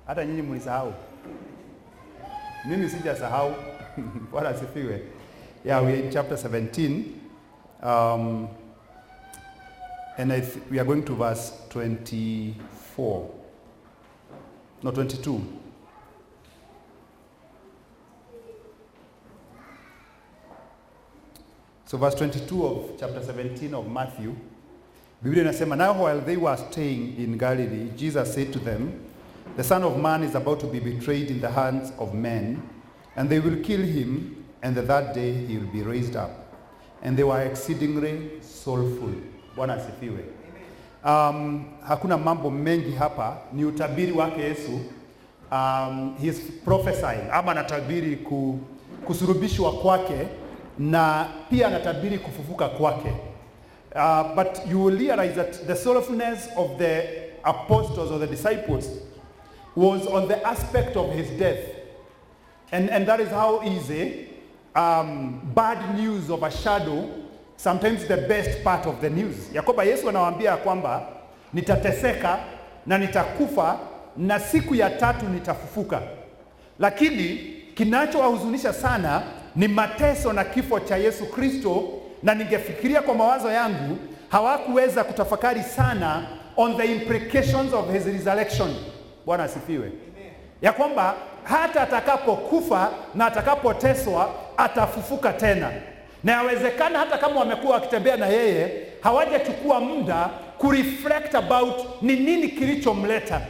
Hata nyinyi mlisahau. Mimi sijasahau. Bwana asifiwe. Yeah, we are in chapter 17. And we are going to verse 24. No, 22. So verse 22 of chapter 17 of Matthew, Biblia inasema, now while they were staying in Galilee, Jesus said to them, the Son of Man is about to be betrayed in the hands of men, and they will kill him, and the third day he will be raised up. And they were exceedingly sorrowful. Bwana asifiwe. Hakuna mambo mengi hapa, ni utabiri wake Yesu. He is prophesying, ama anatabiri kusurubishwa kwake, na pia anatabiri kufufuka kwake. But you will realize that the sorrowfulness of the apostles or the disciples was on the aspect of his death. And that is how easy bad news overshadow sometimes the best part of the news. Yakoba Yesu anawaambia kwamba nitateseka na nitakufa na siku ya tatu nitafufuka. Lakini kinachowahuzunisha sana ni mateso na kifo cha Yesu Kristo, na ningefikiria kwa mawazo yangu hawakuweza kutafakari sana on the implications of his resurrection. Bwana asifiwe. Ya kwamba hata atakapokufa na atakapoteswa atafufuka tena. Na yawezekana hata kama wamekuwa wakitembea na yeye hawajachukua muda kureflect about ni nini kilichomleta.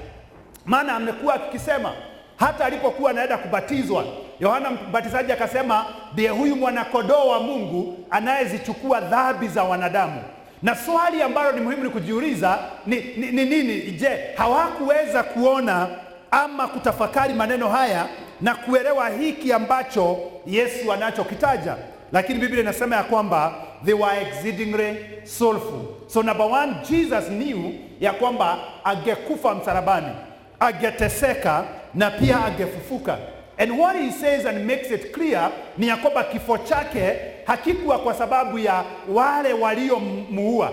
Maana amekuwa akisema hata alipokuwa anaenda kubatizwa, Yohana Mbatizaji akasema, ndiye huyu mwanakondoo wa Mungu anayezichukua dhambi za wanadamu. Na swali ambalo ni muhimu ni kujiuliza ni nini? Je, hawakuweza kuona ama kutafakari maneno haya na kuelewa hiki ambacho Yesu anachokitaja? Lakini Biblia inasema ya kwamba they were exceedingly sorrowful. So number one, Jesus knew ya kwamba angekufa msalabani, angeteseka na pia angefufuka. And what he says and makes it clear ni ya kwamba kifo chake hakikuwa kwa sababu ya wale waliomuua,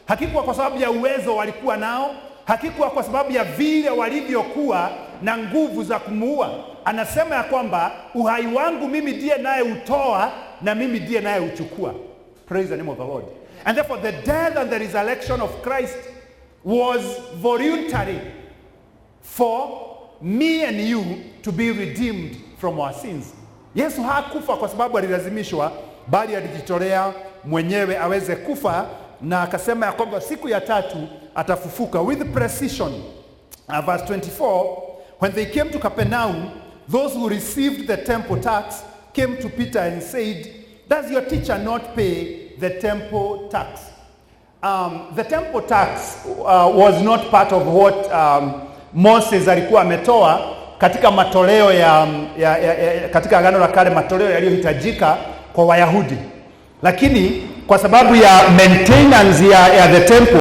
hakikuwa kwa sababu ya uwezo walikuwa nao, hakikuwa kwa sababu ya vile walivyokuwa na nguvu za kumuua. Anasema ya kwamba uhai wangu mimi ndiye naye utoa na mimi ndiye naye uchukua. Praise the name of the Lord. And therefore the death and the resurrection of Christ was voluntary for me and you to be redeemed from our sins. Yesu hakufa kwa sababu alilazimishwa, bali alijitolea mwenyewe aweze kufa, na akasema ya kwamba siku ya tatu atafufuka. With precision, verse 24, when they came to Capernaum, those who received the temple tax came to Peter and said, does your teacher not pay the temple tax? The temple tax was not part of what Moses alikuwa ametoa katika matoleo katika Agano la Kale, matoleo yaliyohitajika kwa Wayahudi. Lakini kwa sababu ya maintenance ya the temple,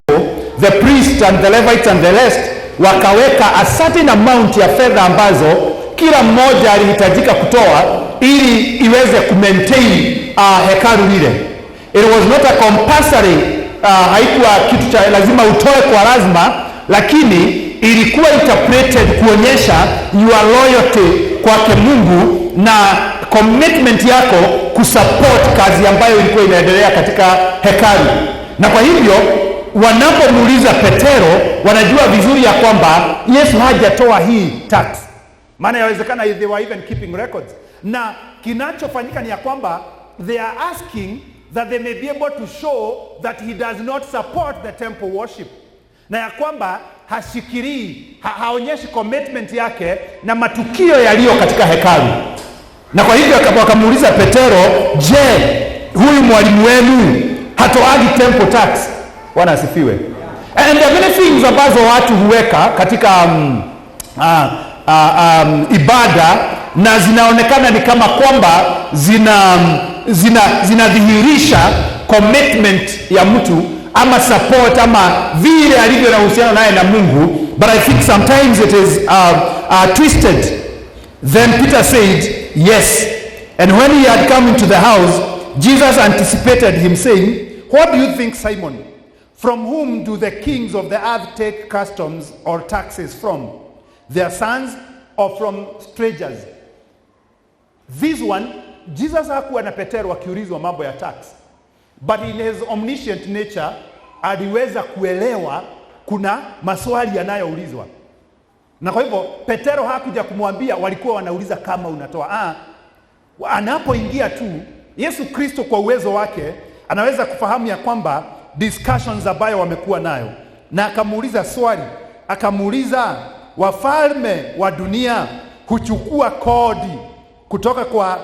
the priest and the Levites and the rest wakaweka a certain amount ya fedha ambazo kila mmoja alihitajika kutoa ili iweze kumaintain hekalu lile. It was not a compulsory, haikuwa kitu cha lazima utoe kwa lazima, lakini ilikuwa interpreted kuonyesha your loyalty kwake Mungu na commitment yako kusupport kazi ambayo ilikuwa inaendelea katika hekalu. Na kwa hivyo wanapomuuliza Petero, wanajua vizuri ya kwamba Yesu hajatoa hii tax. Maana yawezekana they were even keeping records. Na kinachofanyika ni ya kwamba they are asking that they may be able to show that he does not support the temple worship. Na ya kwamba hashikirii, haonyeshi commitment yake na matukio yaliyo katika hekalu. Na kwa hivyo wakamuuliza Petero, je, huyu mwalimu wenu hatoagi temple tax? Bwana asifiwe. And there are many things ambazo watu huweka katika ibada na zinaonekana ni kama kwamba zinadhihirisha commitment ya mtu ama support ama vile alivyo na uhusiano naye na Mungu, but I think sometimes it is twisted. Then Peter said, yes. And when he had come into the house, Jesus anticipated him, saying, what do you think, Simon? From whom do the kings of the earth take customs or taxes from? Their sons or from strangers. This one, Jesus hakuwa na Petero akiulizwa mambo ya tax. But in his omniscient nature, aliweza kuelewa kuna maswali yanayoulizwa. Na kwa hivyo, Petero hakuja kumwambia walikuwa wanauliza kama unatoa. Anapoingia tu, Yesu Kristo kwa uwezo wake, anaweza kufahamu ya kwamba discussions ambayo wamekuwa nayo. Na akamuuliza swali, akamuuliza wafalme wa dunia huchukua kodi kutoka kwa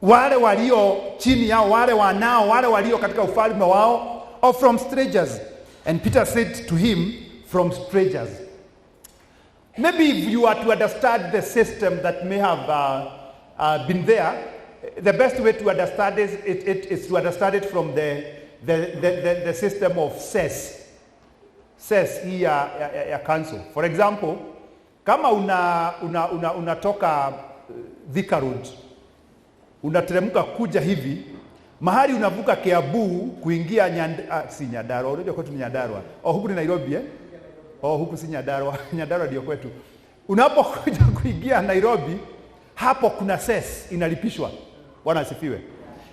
wale walio chini yao, wale walio katika ufalme wao, or from strangers? And Peter said to him, from strangers. Maybe if you are to understand the system that may have been there, the best way to understand it is to understand it from the system of cess hii ya council. For example, kama unatoka Thika Road, unateremka kuja hivi, mahali unavuka Kiambu kuingia Nyandarua, unajua kwetu ni Nyandarua. Huku ni Nairobi huku si Nyandarua. Nyandarua ndio kwetu. Unapokuja kuingia Nairobi, hapo kuna cess inalipishwa. Bwana asifiwe.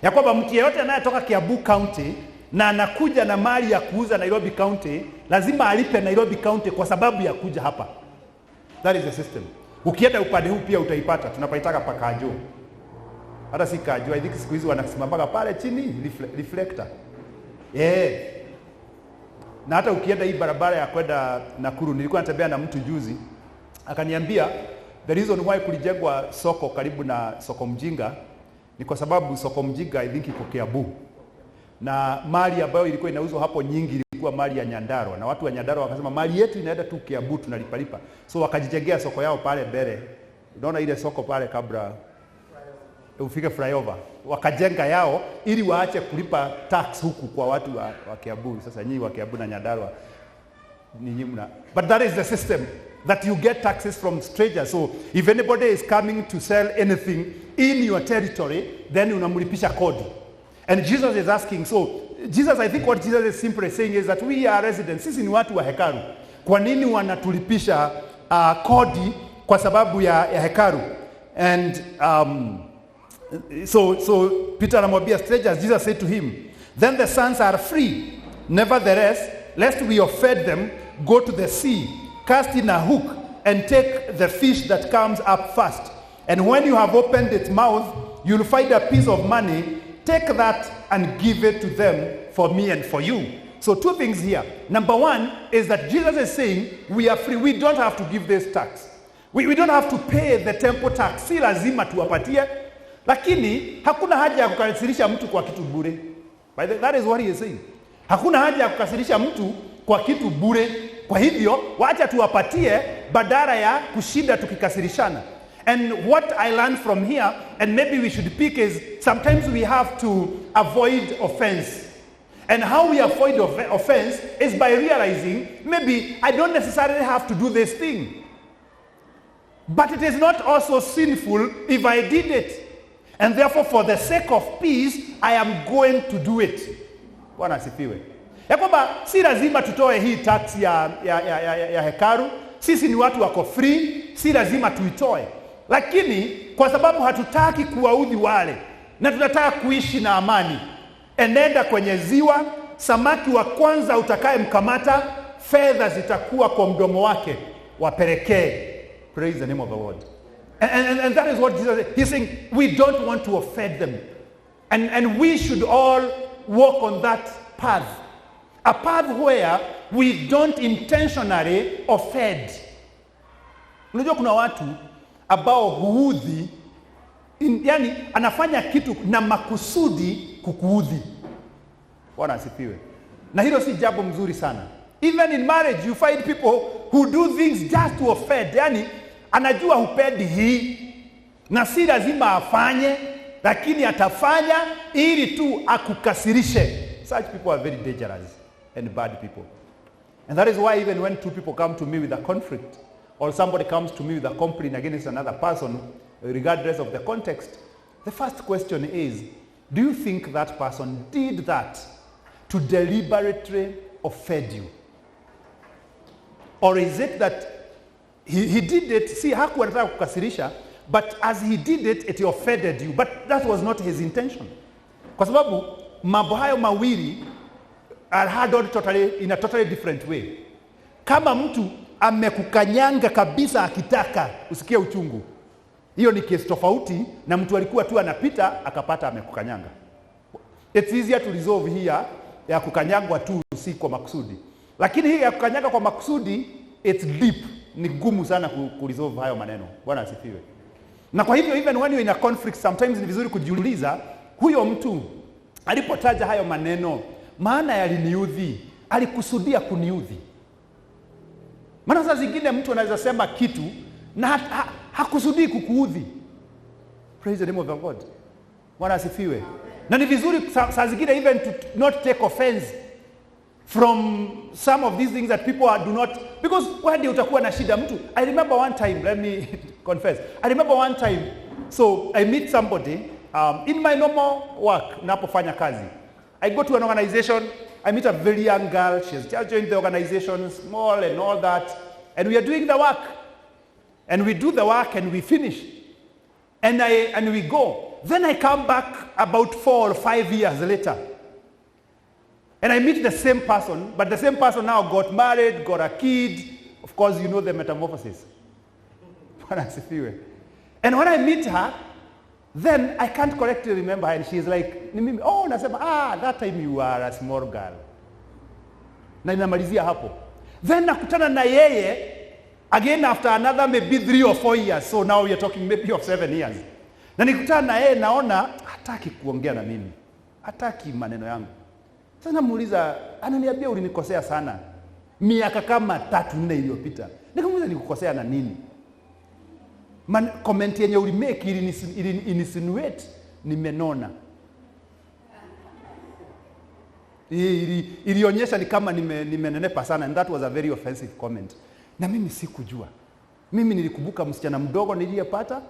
Ya kwamba mtu yeyote anayetoka Kiambu County na anakuja na mali ya kuuza Nairobi County, lazima alipe Nairobi County kwa sababu ya kuja hapa. That is the system. Ukienda upande huu pia utaipata. Tunapaitaka pakajo. Hata si kajo, I think siku hizi wanasimama pale chini reflector. Na hata ukienda hii barabara ya kwenda Nakuru, nilikuwa natembea na mtu juzi, akaniambia the reason why kulijengwa soko karibu na soko Mjinga ni kwa sababu soko Mjinga I think iko Kiambu. Na mali ambayo ilikuwa inauzwa hapo nyingi ilikuwa mali ya Nyandarua, na watu wa Nyandarua wakasema mali yetu inaenda tu Kiambu, tunalipalipa. So wakajijengea soko yao pale mbele. Unaona ile soko pale kabla ufike flyover, wakajenga yao ili waache kulipa tax huku kwa watu wa Kiambu. Sasa nyinyi wa Kiambu na Nyandarua ninyi mna, but that is the system that you get taxes from strangers. So if anybody is coming to sell anything in your territory, then unamlipisha kodi. And Jesus is asking, so Jesus, I think what Jesus is simply saying is that we are residents. Sisi ni watu wa hekalu. Kwa nini wanatulipisha kodi kwa sababu ya hekalu? And so Peter anamwambia strangers. Jesus said to him, then the sons are free. Nevertheless, lest we offend them, go to the sea, cast in a hook, and take the fish that comes up first. And when you have opened its mouth, you'll find a piece of money. Take that and give it to them for me and for you. So two things here. Number one is that Jesus is saying we are free. We don't have to give this tax. We don't have to pay the temple tax. Si lazima tuwapatie. Lakini hakuna haja ya kukasirisha mtu kwa kitu bure. That is what he is saying. Hakuna haja ya kukasirisha mtu kwa kitu bure. Kwa hivyo wacha tuwapatie badala ya kushinda tukikasirishana. And what I learned from here, and maybe we should pick, is sometimes we have to avoid offense. And how we avoid offense is by realizing maybe I don't necessarily have to do this thing. But it is not also sinful if I did it. And therefore, for the sake of peace, I am going to do it. Bwana asifiwe. Ya kwamba si lazima tutoe hii tax ya hekalu. Sisi ni watu wako free, si lazima tuitoe. Lakini kwa sababu hatutaki kuwaudhi wale na tunataka kuishi na amani, enenda kwenye ziwa, samaki wa kwanza utakaye mkamata, fedha zitakuwa kwa mdomo wake, wapelekee. Praise the name of the Lord. And that is what Jesus is. He's saying we don't want to offend them. And we should all walk on that path. A path where we don't intentionally offend. Unajua kuna watu ambao huudhi, yani anafanya kitu na makusudi kukuudhi. Bwana asifiwe. Na hilo si jambo mzuri sana. Even in marriage you find people who do things just to offend. Yani anajua hupendi hii na si lazima afanye, lakini atafanya ili tu akukasirishe. Such people are very dangerous and bad people. And that is why even when two people come to me with a conflict, or somebody comes to me with a complaint against another person, regardless of the context, the first question is, do you think that person did that to deliberately offend you? Or is it that he did it, see hakuwa anataka kukasirisha, but as he did it, it offended you, but that was not his intention. Kwa sababu mambo hayo mawili are handled totally in a totally different way. Kama mtu amekukanyanga kabisa akitaka usikie uchungu, hiyo ni kesi tofauti na mtu alikuwa tu anapita akapata amekukanyanga. It's easier to resolve here ya kukanyangwa tu si kwa makusudi. Lakini hii ya kukanyanga kwa makusudi, it's deep. Ni gumu sana kuresolve hayo maneno. Bwana asifiwe. Na kwa hivyo even when you're in a conflict, sometimes ni vizuri kujiuliza, huyo mtu alipotaja hayo maneno, maana yaliniudhi, alikusudia kuniudhi. Maana saa zingine mtu anaweza sema kitu na hakusudii kukuudhi. Praise the name of the Lord. Bwana asifiwe. Na ni vizuri saa zingine even to not take offense from some of these things that people do not, because when utakuwa na shida mtu. I remember one time, let me confess. I remember one time, so I meet somebody in my normal work, napofanya kazi. I go to an organization, I meet a very young girl, she has just joined the organization, small and all that, and we are doing the work. And we do the work and we finish. And we go. Then I come back about 4 or 5 years later. And I meet the same person, but the same person now got married, got a kid. Of course, you know the metamorphosis. And when I meet her, then I can't correctly remember her, and she's like, oh, nasema, that time you were a small girl. Na inamalizia hapo. Then nakutana na yeye again after another maybe 3 or 4 years. So now we are talking maybe of 7 years. Na nikutana na yeye naona hataki kuongea na mimi. Hataki maneno yangu. Sasa namuuliza, ananiambia ulinikosea sana miaka kama 3-4 iliyopita. Nikamuuliza nikukosea na nini? Comment yenye ulimake ili insinuate nimenona. Ilionyesha ni kama nimenenepa sana, and that was a very offensive comment. Na mimi sikujua. Mimi nilikumbuka msichana mdogo niliyepata,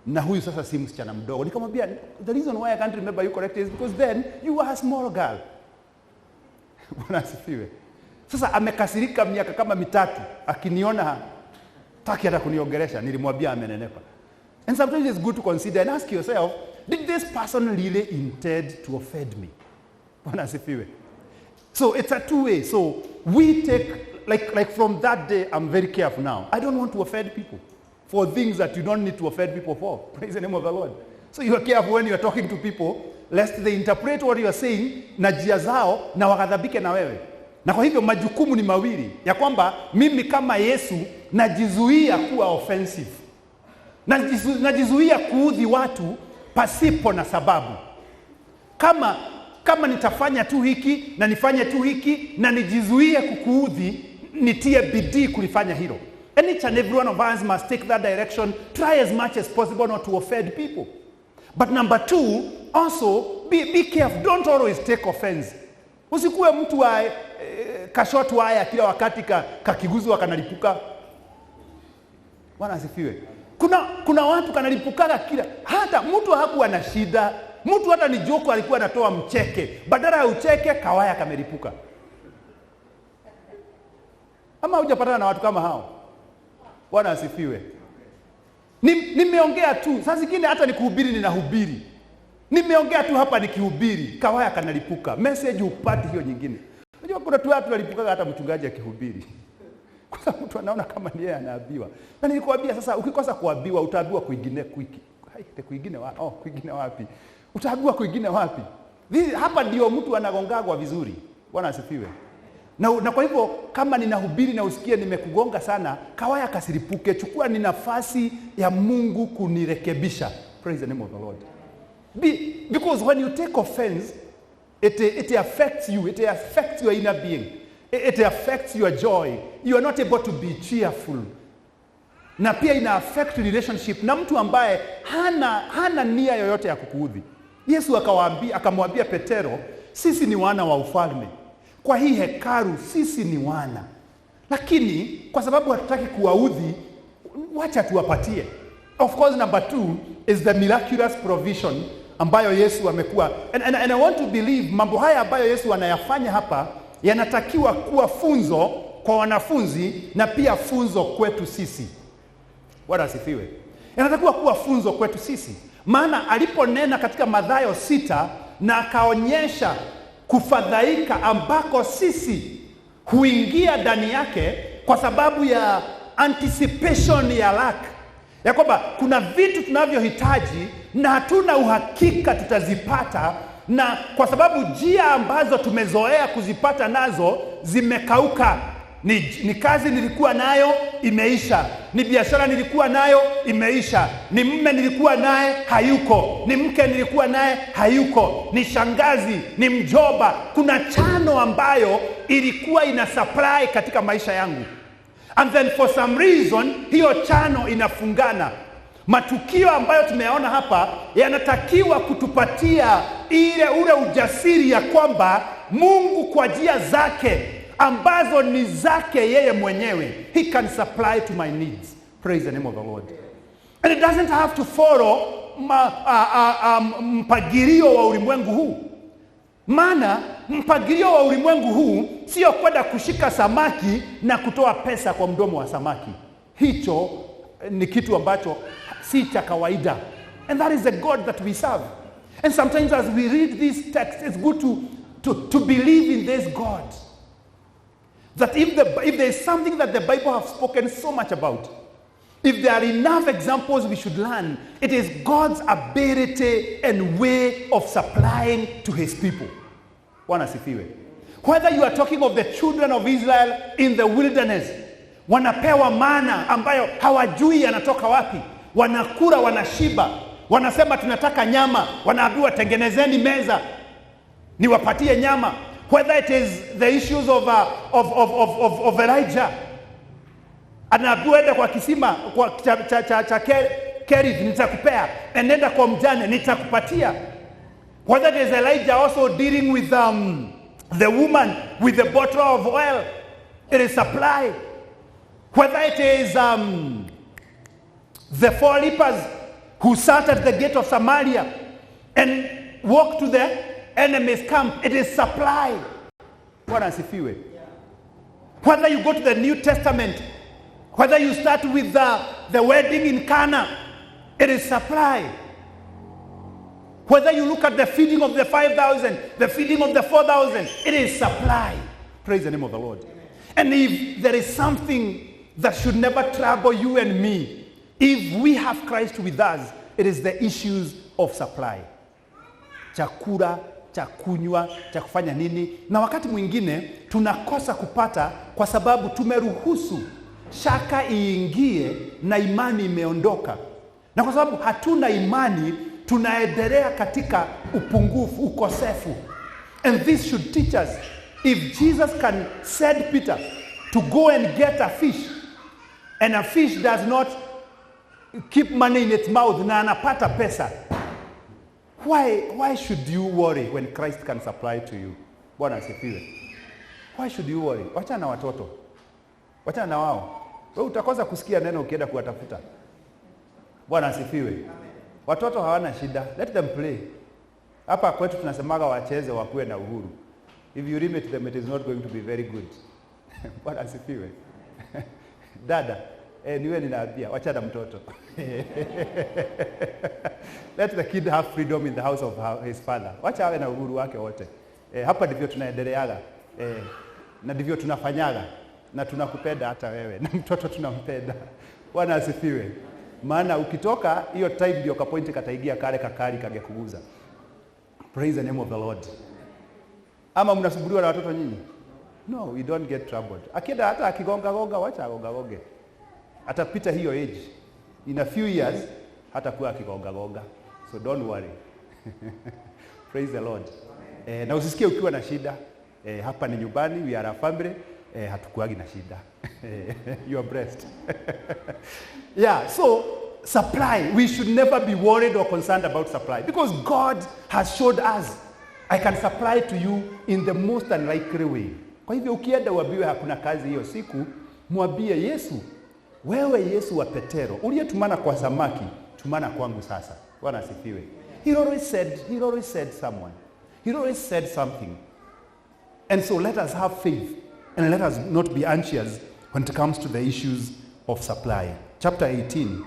na huyu sasa si msichana mdogo. Nikamwambia, the reason why I can't remember you correctly is because then you were a small girl. Bwana asifiwe. Sasa amekasirika miaka kama 3 akiniona taki hata kuniongelesha, nilimwambia amenenepa. And sometimes it's good to consider and ask yourself, did this person really intend to offend me? Bwana asifiwe. So it's a two-way. So we take, like from that day, I'm very careful now. I don't want to offend people for things that you don't need to offend people for. Praise the name of the Lord. So you are careful when you are talking to people, lest they interpret what you are saying na njia zao na wakadhabike na wewe. Na kwa hivyo majukumu ni mawili, ya kwamba mimi kama Yesu najizuia kuwa offensive. Najizuia kuudhi watu pasipo na sababu. Kama nitafanya tu hiki na nifanye tu hiki na nijizuie kukuudhi, nitie bidii kulifanya hilo. And each and every one of us must take that direction. Try as much as possible not to offend people. But number 2, also be careful. Don't always take offense. Usikuwe mtu wa kashotu haya kila wakati kakiguzwa kanalipuka. Bwana asifiwe. Kuna watu kanalipukaga kila, hata mtu hakuwa na shida. Mtu hata ni joko alikuwa anatoa mcheke. Badala ya ucheke kawaya kamelipuka. Ama hujapatana na watu kama hao? Bwana asifiwe. Nimeongea tu, saa zingine hata nikuhubiri ninahubiri. Nimeongea tu hapa nikihubiri, kawaya kanalipuka. Message upati hiyo nyingine. Unajua kuna watu walipukaga hata mchungaji akihubiri. Kwa sababu mtu anaona kama ni yeye anaambiwa. Na nilikwambia sasa ukikosa kuambiwa utaambiwa kwingine kwingine wapi? Utaambiwa kwingine wapi? Hapa ndio mtu anagongagwa vizuri. Bwana asifiwe. Na kwa hivyo kama ninahubiri na usikie nimekugonga sana, kawaya kasiripuke, chukua ni nafasi ya Mungu kunirekebisha. Praise the name of the Lord. Because when you take offense, it affects you. It affects your inner being. It affects your joy. You are not able to be cheerful. Na pia ina affect relationship na mtu ambaye hana nia yoyote ya kukuudhi. Yesu akamwambia Petero, sisi ni wana wa ufalme. Kwa hii hekalu sisi ni wana. Lakini kwa sababu hatutaki kuwaudhi, wacha tuwapatie. Of course, number 2 is the miraculous provision ambayo Yesu amekuwa. And I want to believe mambo haya ambayo Yesu anayafanya hapa yanatakiwa kuwa funzo kwa wanafunzi na pia funzo kwetu sisi. Bwana asifiwe. Inatakiwa kuwa funzo kwetu sisi. Maana aliponena katika Mathayo 6 na akaonyesha kufadhaika ambako sisi huingia ndani yake kwa sababu ya anticipation ya lack. Ya kwamba kuna vitu tunavyohitaji na hatuna uhakika tutazipata, na kwa sababu njia ambazo tumezoea kuzipata nazo zimekauka. Ni kazi nilikuwa nayo imeisha, ni biashara nilikuwa nayo imeisha, ni mume nilikuwa naye hayuko, ni mke nilikuwa naye hayuko, ni shangazi, ni mjomba. Kuna chano ambayo ilikuwa ina supply katika maisha yangu, and then for some reason hiyo chano inafungana. Matukio ambayo tumeyaona hapa yanatakiwa kutupatia ule ujasiri ya kwamba Mungu kwa njia zake ambazo ni zake yeye mwenyewe, he can supply to my needs. Praise the name of the Lord. And it doesn't have to follow mpagilio wa ulimwengu huu. Maana mpagilio wa ulimwengu huu sio kwenda kushika samaki na kutoa pesa kwa mdomo wa samaki. Hicho ni kitu ambacho si cha kawaida. And that is the God that we serve. And sometimes as we read this text, it's good to believe in this God. That if there is something that the Bible has spoken so much about, if there are enough examples we should learn, it is God's ability and way of supplying to his people. Bwana sifiwe. Whether you are talking of the children of Israel in the wilderness, wanapewa mana ambayo hawajui yanatoka wapi, wanakula wanashiba, wanasema tunataka nyama, wanaambiwa tengenezeni meza niwapatie nyama. Whether it is the issues of Elijah, anaambiwa enda kwa kisima kwa cha Kerith nitakupea, nenda kwa mjane nitakupatia. Whether it is Elijah also dealing with the woman with the bottle of oil, it is supply. Whether it is the 4 lepers who sat at the gate of Samaria and walked to the enemy's camp, it is supply. Bwana asifiwe. Whether you go to the New Testament, whether you start with the wedding in Cana, it is supply. Whether you look at the feeding of the 5,000, the feeding of the 4,000, it is supply. Praise the name of the Lord. Amen. And if there is something that should never trouble you and me, if we have Christ with us, it is the issues of supply. Chakula, cha kunywa, cha kufanya nini. Na wakati mwingine tunakosa kupata kwa sababu tumeruhusu shaka iingie na imani imeondoka. Na kwa sababu hatuna imani, tunaendelea katika upungufu, ukosefu. And this should teach us, if Jesus can send Peter to go and get a fish, and a fish does not keep money in its mouth na anapata pesa, why should you worry when Christ can supply to you? Bwana asifiwe. Why should you worry? Wacha na watoto, wacha na wao. Wewe utakosa kusikia neno ukienda kuwatafuta. Bwana asifiwe. Watoto hawana shida, let them play. Hapa kwetu tunasemaga wacheze wakuwe na uhuru. If you limit them, it is not going to be very good. Bwana asifiwe. Dada, niwe ninaambia wacha na mtoto. Let the kid have freedom in the house of his father. Wacha awe na uhuru wake wote. Hapa ndivyo tunaendeleaga. Na ndivyo tunafanyaga. Na tunakupenda hata wewe. Na mtoto tunampenda. Bwana asifiwe. Maana ukitoka hiyo time ndio kapointi kataigia kale kakari kagekuguza. Praise the name of the Lord. Ama mnasumbuliwa na watoto nyinyi? No, we don't get troubled. Akienda hata akigonga wacha agonga. Atapita hiyo age. In a few years hatakuwa akigonga. So don't worry. Praise the Lord. Na usisikie ukiwa na shida. Hapa ni nyumbani, we are a family. Hatukuagi na shida. You are blessed. Yeah, so supply. We should never be worried or concerned about supply, because God has showed us, I can supply to you in the most unlikely way. Kwa hivyo ukienda uambiwe hakuna kazi hiyo siku, mwambie Yesu, wewe Yesu wa Petero, uliyetumana kwa samaki, tumana kwangu sasa. Bwana asifiwe. He always said something. And so let us have faith And let us not be anxious when it comes to the issues of supply. Chapter 18.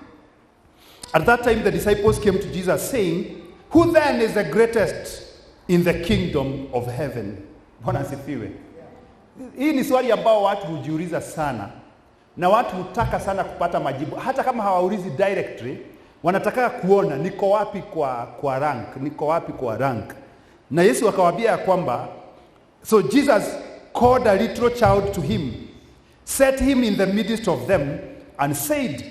At that time the disciples came to Jesus saying, who then is the greatest in the kingdom of heaven? Bwana asifiwe. Hii ni swali ambao watu hujiuliza sana. Na watu hutaka sana kupata majibu. Hata kama hawaulizi directly, wanataka kuona niko wapi kwa rank, niko wapi kwa rank. Na Yesu akawaambia kwamba, so Jesus called a little child to him, set him in the midst of them, and said,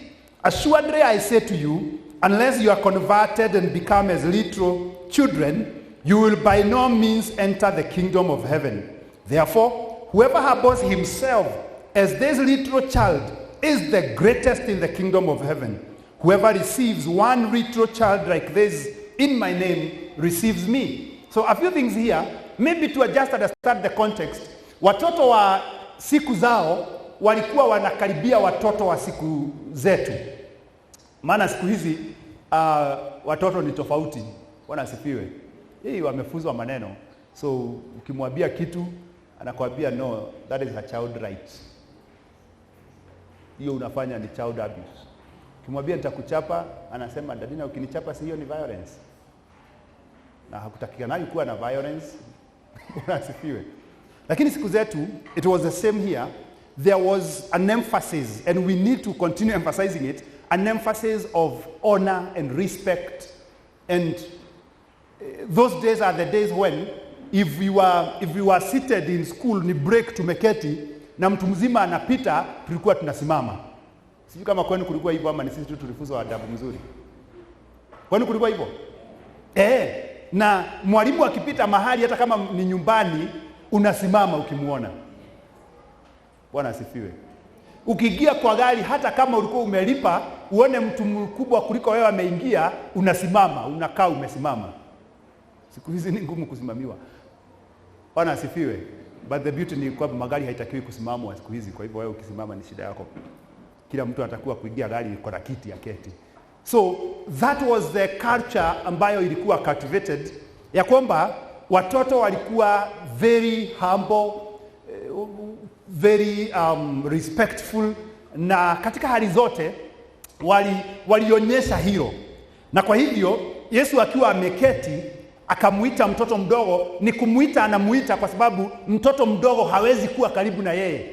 assuredly I say to you, unless you are converted and become as little children, you will by no means enter the kingdom of heaven. Therefore, whoever harbors himself as this little child is the greatest in the kingdom of heaven. Whoever receives one little child like this in my name receives me. So a few things here, maybe to just understand the context. Watoto wa siku zao walikuwa wanakaribia watoto wa siku zetu. Maana siku hizi watoto ni tofauti. Bwana asifiwe. Hii wamefuzwa maneno. So ukimwambia kitu anakuambia no, that is a child right. Hiyo unafanya ni child abuse. Ukimwambia nitakuchapa, anasema dadina ukinichapa si hiyo ni violence. Na hakutakikana kuwa na violence. Bwana asifiwe. Lakini siku zetu, it was the same here. There was an emphasis, and we need to continue emphasizing it, an emphasis of honor and respect. And those days are the days when if we were seated in school ni break tumeketi na mtu mzima anapita tulikuwa tunasimama. Sijui kama kwenu kulikuwa hivyo ama ni sisi tu tulifuzwa adabu mzuri. Kwenu kulikuwa hivyo? Na mwalimu akipita mahali hata kama ni nyumbani unasimama ukimuona. Bwana asifiwe. Ukiingia kwa gari hata kama ulikuwa umelipa uone mtu mkubwa kuliko wewe ameingia unasimama, unakaa umesimama. Siku hizi ni ngumu kusimamiwa. Bwana asifiwe. But the beauty ni kwamba magari haitakiwi kusimamwa siku hizi, kwa hivyo wewe ukisimama ni shida yako. Kila mtu anatakiwa kuingia gari kwa na kiti ya keti. So that was the culture ambayo ilikuwa cultivated, ya kwamba watoto walikuwa very humble, very respectful, na katika hali zote walionyesha hilo. Na kwa hivyo Yesu akiwa ameketi akamuita mtoto mdogo, ni kumuita anamuita kwa sababu mtoto mdogo hawezi kuwa karibu na yeye,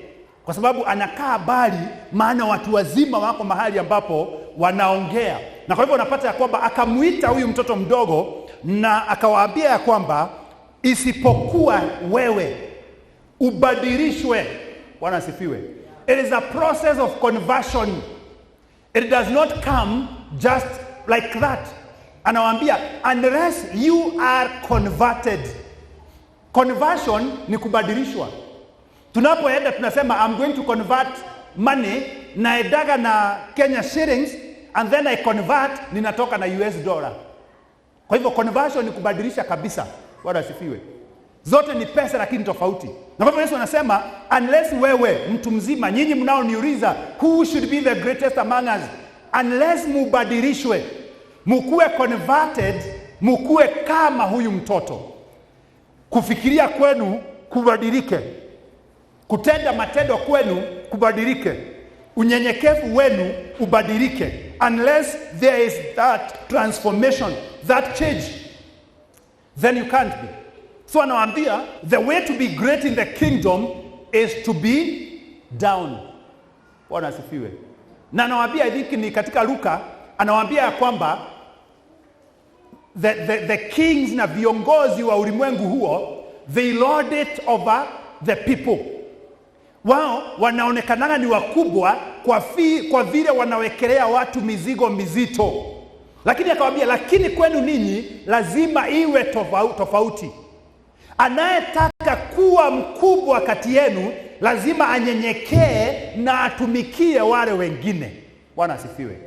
kwa sababu anakaa bali, maana watu wazima wako mahali ambapo wanaongea. Na kwa hivyo unapata ya kwamba akamuita huyu mtoto mdogo na akawaambia ya kwamba isipokuwa wewe ubadilishwe. Bwana asifiwe. It is a process of conversion. It does not come just like that. Anawaambia unless you are converted. Conversion ni kubadilishwa. Tunapoenda tunasema I'm going to convert money na edaga na Kenya shillings and then I convert ninatoka na US dollar. Kwa hivyo conversion ni kubadilisha kabisa. Bwana asifiwe. Zote ni pesa lakini tofauti. Na kwa hivyo Yesu anasema unless wewe mtu mzima, nyinyi mnaoniuliza who should be the greatest among us, unless mubadilishwe, mkuwe converted, mkuwe kama huyu mtoto, kufikiria kwenu kubadilike, kutenda matendo kwenu kubadilike, unyenyekevu wenu ubadilike, unless there is that transformation, that change, then you can't be. So anawaambia the way to be great in the kingdom is to be down. Bwana asifiwe. Na anawaambia hiki ni katika Luka, anawaambia kwamba the kings na viongozi wa ulimwengu huo, they lord it over the people. Wao wanaonekana ni wakubwa kwa vile wanawekelea watu mizigo mizito. Lakini akawaambia lakini kwenu ninyi lazima iwe tofauti. Anayetaka kuwa mkubwa kati yenu lazima anyenyekee na atumikie wale wengine. Bwana asifiwe.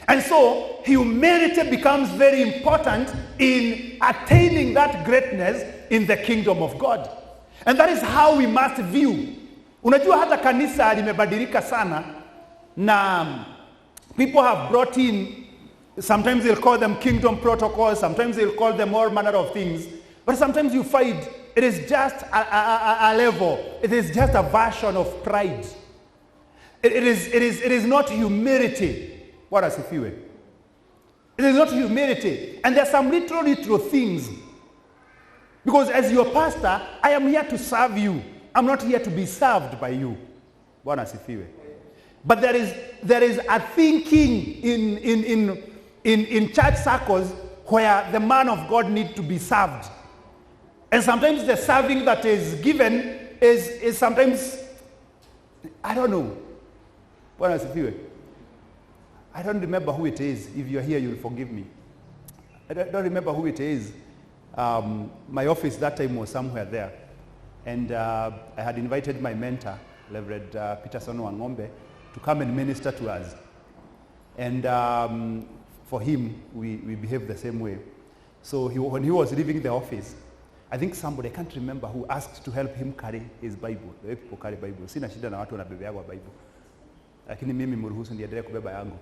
And so humility becomes very important in attaining that greatness in the kingdom of God. And that is how we must view. Unajua hata kanisa limebadilika sana, na people have brought in, sometimes they'll call them kingdom protocols, sometimes they'll call them all manner of things. But sometimes you find just a level. It is just a version of pride. It is not humility. What else if you? It is not humility. And there are some little things. Because as your pastor, I am here to serve you. I'm not here to be served by you. What else if you? But there is a thinking in church circles where the man of God needs to be served. And sometimes the serving that is given is sometimes, I don't know. What else if you? I don't remember who it is. If you're here, you'll forgive me. I don't remember who it is. My office that time was somewhere there. And I had invited my mentor, Reverend Peterson Wangombe, to come and minister to us. And for him, we behaved the same way. So when he was leaving the office, I think somebody, I can't remember who, asked to help him carry his Bible. The way people carry Bible. Sina shida na watu wanabebeagwa Bible. Lakini mimi mruhusu niendelee kubeba yangu.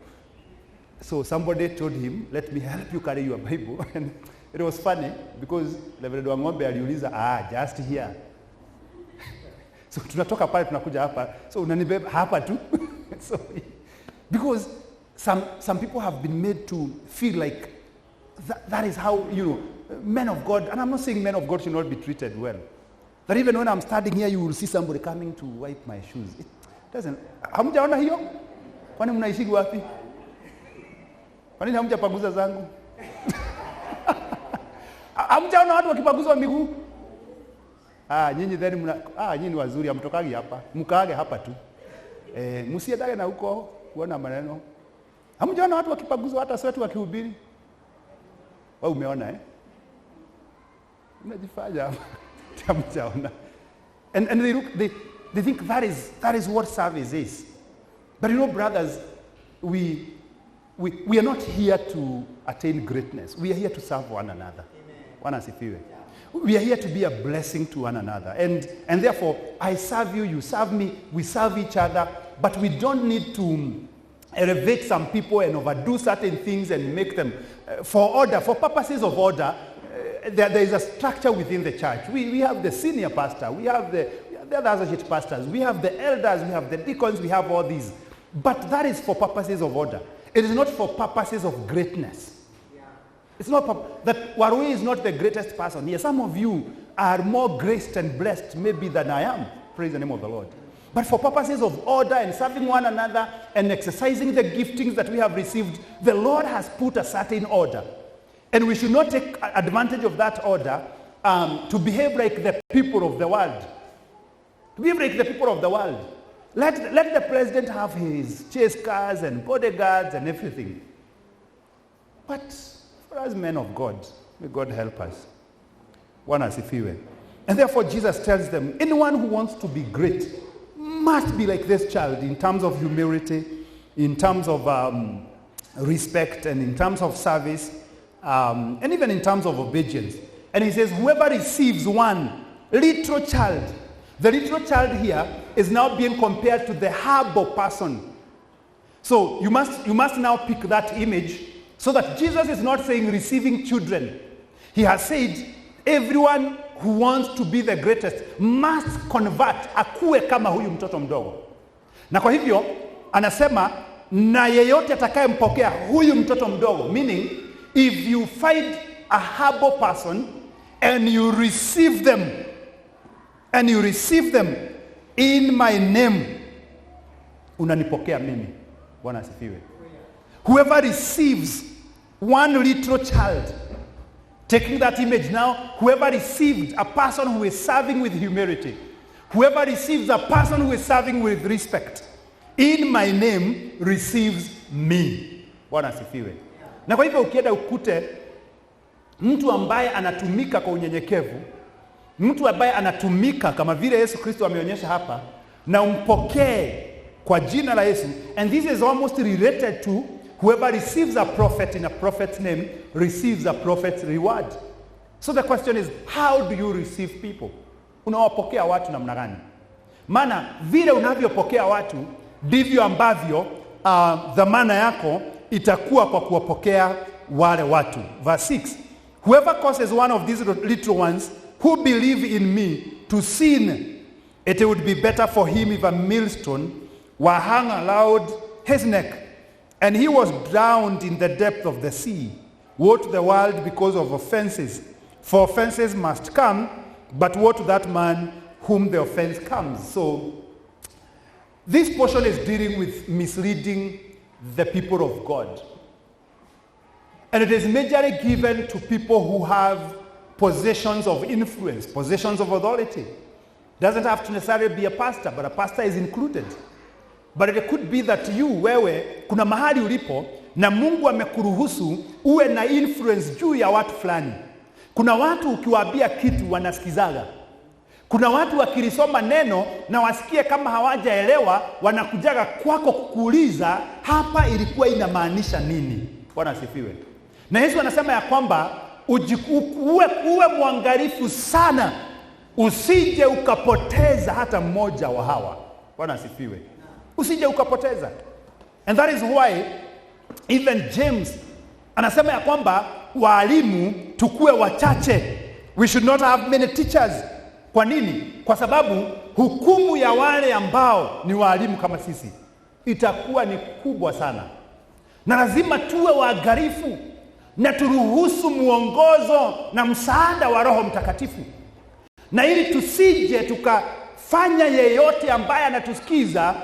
So somebody told him, let me help you carry your Bible. And it was funny because Reverend Wangombe aliuliza, just here. So tunatoka pale tunakuja hapa. So unanibeba hapa tu. So because some people have been made to feel like that is how, men of God, and I'm not saying men of God should not be treated well. That even when I'm standing here, you will see somebody coming to wipe my shoes. It doesn't. Hamjaona hiyo? Kwani mnaishi wapi? Kwani hamjapaguza zangu? Hamjaona watu wakipaguzwa miguu? Nyinyi then nyinyi wazuri, hamtokagi hapa. Mkaage hapa tu. Msiendage na huko kuona maneno. Hamjaona watu wakipaguzwa hata swetu wakihubiri? Wewe umeona Unajifanya. Hamjaona. And they look, they think that is what service is. But brothers, we are not here to attain greatness. We are here to serve one another. One asifiwe. We are here to be a blessing to one another. And therefore, I serve you, you serve me, we serve each other, but we don't need to elevate some people and overdo certain things and make them, for purposes of order, there is a structure within the church. We have the senior pastor, we have the other associate pastors, we have the elders, we have the deacons, we have all these. But that is for purposes of order. It is not for purposes of greatness. It's not that Warui is not the greatest person here. Some of you are more graced and blessed maybe than I am. Praise the name of the Lord. But for purposes of order and serving one another and exercising the giftings that we have received, the Lord has put a certain order. And we should not take advantage of that order to behave like the people of the world. To behave like the people of the world. Let the president have his chase cars and bodyguards and everything. But for us men of God, may God help us. One as if he were. And therefore Jesus tells them, anyone who wants to be great must be like this child in terms of humility, in terms of respect, and in terms of service, and even in terms of obedience. And he says, whoever receives one little child, the little child here is now being compared to the humble person. So you must now pick that image so that Jesus is not saying receiving children. He has said everyone who wants to be the greatest must convert akuwe kama huyu mtoto mdogo. Na kwa hivyo anasema na yeyote atakayempokea huyu mtoto mdogo, meaning if you find a humble person and you receive them in my name, unanipokea mimi. Bwana asifiwe. Whoever receives one little child, taking that image now, whoever received a person who is serving with humility, whoever receives a person who is serving with respect, in my name receives me. Bwana asifiwe. Na kwa hivyo ukienda ukute mtu ambaye anatumika kwa unyenyekevu, mtu ambaye anatumika kama vile Yesu Kristo ameonyesha hapa, na umpokee kwa jina la Yesu. And this is almost related to whoever receives a prophet in a prophet's name receives a prophet's reward. So the question is, how do you receive people? Unawapokea watu namna gani? Maana vile unavyopokea watu ndivyo ambavyo dhamana yako itakuwa kwa kuwapokea wale watu. Verse 6. Whoever causes one of these little ones who believe in me to sin, it would be better for him if a millstone were hung around his neck, and he was drowned in the depth of the sea. Woe to the world because of offenses, for offenses must come, but woe to that man whom the offense comes. So this portion is dealing with misleading the people of God. And it is majorly given to people who have positions of influence, positions of authority. Doesn't have to necessarily be a pastor, but a pastor is included. But it could be that you, wewe, kuna mahali ulipo, na Mungu amekuruhusu uwe na influence juu ya watu fulani. Kuna watu ukiwaambia kitu wanasikizaga. Kuna watu wakilisoma neno na wasikie kama hawajaelewa, wanakujaga kwako kukuuliza hapa ilikuwa inamaanisha nini. Bwana asifiwe. Na Yesu anasema ya kwamba uwe mwangalifu sana, usije ukapoteza hata mmoja wa hawa. Bwana asifiwe. Usije ukapoteza. And that is why even James anasema ya kwamba walimu tukue wachache. We should not have many teachers. Kwa nini? Kwa sababu hukumu ya wale ambao ni walimu kama sisi itakuwa ni kubwa sana. Na lazima tuwe waangalifu na turuhusu muongozo na msaada wa Roho Mtakatifu. Na ili tusije tukafanya yeyote ambaye anatusikiza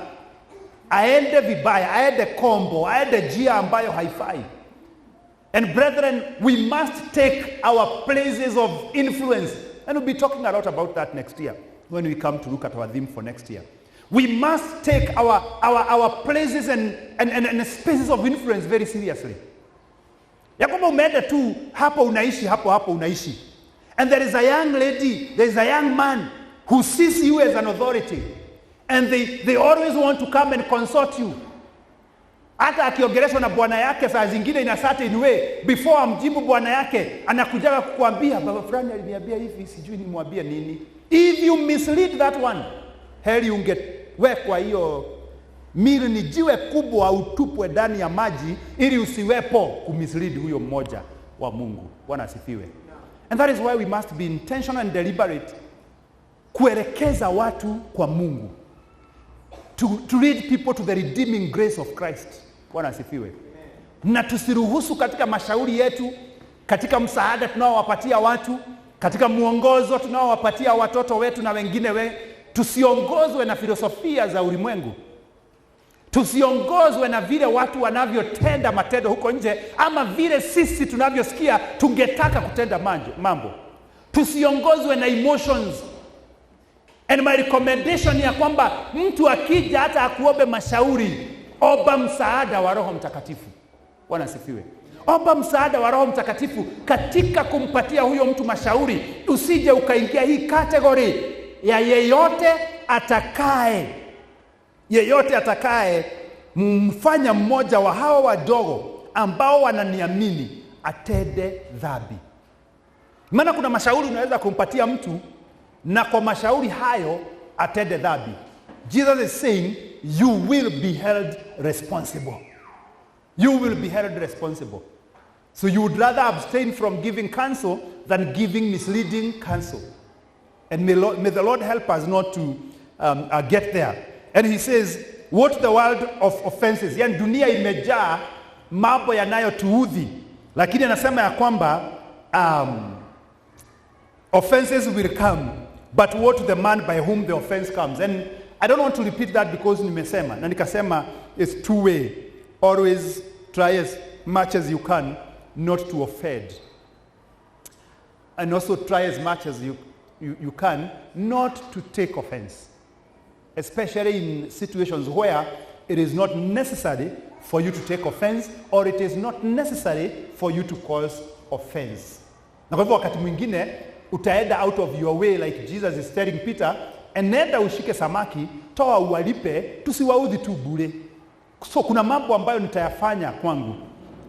aende vibaya, aende kombo, aende njia ambayo haifai. And brethren, we must take our places of influence. And we'll be talking a lot about that next year when we come to look at our theme for next year. We must take our places and spaces of influence very seriously. Ya kwamba umeenda tu hapo unaishi, hapo unaishi. And there is a young lady, there is a young man who sees you as an authority. And they always want to come and consult you. Hata akiongeleshwa na bwana yake saa zingine in a certain way, before amjibu bwana yake, anakujaga kukuambia, baba fulani aliniambia hivi, sijui nimwambie nini. If you mislead that one, heri ungewekwa hiyo mili ni jiwe kubwa utupwe ndani ya maji ili usiwepo kumislead huyo mmoja wa Mungu. Bwana asifiwe. And that is why we must be intentional and deliberate kuelekeza watu kwa Mungu. To lead people to the redeeming grace of Christ. Bwana asifiwe. Na tusiruhusu katika mashauri yetu, katika msaada tunaowapatia watu, katika muongozo tunaowapatia watoto wetu na wengine tusiongozwe na filosofia za ulimwengu. Tusiongozwe na vile watu wanavyotenda matendo huko nje, ama vile sisi tunavyosikia tungetaka kutenda mambo. Tusiongozwe na emotions. And my recommendation ni ya kwamba mtu akija hata akuombe mashauri, omba msaada wa Roho Mtakatifu. Bwana asifiwe. Omba msaada wa Roho Mtakatifu katika kumpatia huyo mtu mashauri. Usije ukaingia hii category ya yeyote atakaye mfanya mmoja wa hawa wadogo ambao wananiamini atende dhambi. Maana kuna mashauri unaweza kumpatia mtu na kwa mashauri hayo atende dhambi. Jesus is saying you will be held responsible. You will be held responsible. So you would rather abstain from giving counsel than giving misleading counsel. And may the Lord help us not to get there. And he says, what the world of offenses. Yani dunia imejaa mambo yanayotuudhi. Lakini anasema ya kwamba offenses will come, but what to the man by whom the offense comes. And I don't want to repeat that because nimesema. Na nikasema it's two-way. Always try as much as you can not to offend. And also try as much as you can not to take offense. Especially in situations where it is not necessary for you to take offense, or it is not necessary for you to cause offense. Na kwa hivyo wakati mwingine utaenda out of your way like Jesus is telling Peter, enenda ushike samaki, toa uwalipe, tusiwaudhi tu bure. So kuna mambo ambayo nitayafanya kwangu.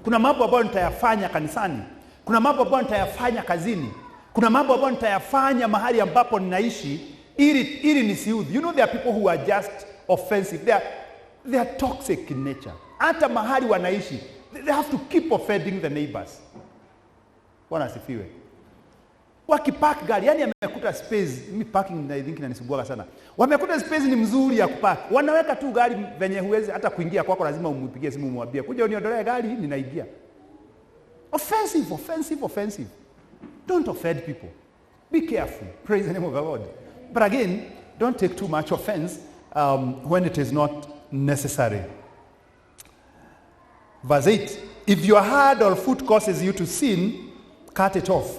Kuna mambo ambayo nitayafanya kanisani. Kuna mambo ambayo nitayafanya kazini. Kuna mambo ambayo nitayafanya mahali ambapo ninaishi ili nisiudhi. You know there are people who are just offensive. They are toxic in nature. Hata mahali wanaishi, they have to keep offending the neighbors. Bwana asifiwe. Wakipark gari, yani amekuta space, mimi parking I think inanisumbua sana. Wamekuta space ni mzuri ya kupark. Wanaweka tu gari venye huwezi hata kuingia kwako, lazima umpigie simu umwambie, "Kuja uniondolee gari, ninaingia." Offensive. Don't offend people. Be careful. Praise the name of the Lord. But again, don't take too much offense when it is not necessary. Verse 8, if your hand or foot causes you to sin, cut it off